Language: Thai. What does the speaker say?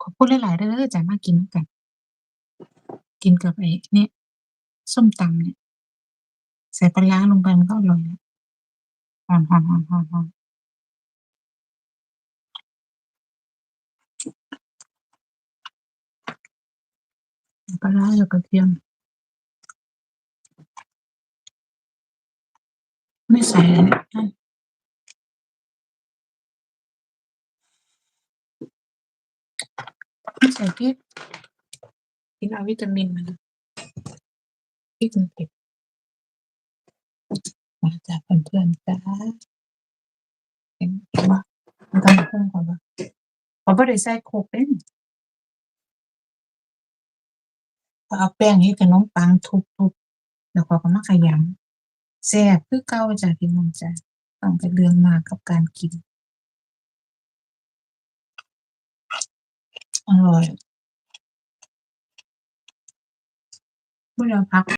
ขอบคุณหลายๆเด้อจ้ะมากินนำกัน กินกับไอ้เนี่ยส้มตำเนี่ยใส่ปลาร้าลงไปมันก็อร่อยแล้วหอมๆๆๆๆปลาร้ากับกระเทียมไม่ใส่อันนั้นไม่ใส่พริกกินเอาวิตามินมันพริกมันเผ็ดมาจ้ะเพื่อนๆจ้ะเห็นบ่มันตำบักหุ่งข้อยบ่ข้อยบ่ได้ใส่โคกเดะนี่ข้อยเอาแป้งเฮ็ดขนมปังทุบๆแล้วข้อยก็มาขยำแซ่บคือเก่าจ้ะพี่น้องจ้ะต้องไปเรื่องมากกับการกินอร่อยบ่ได้เอาผัก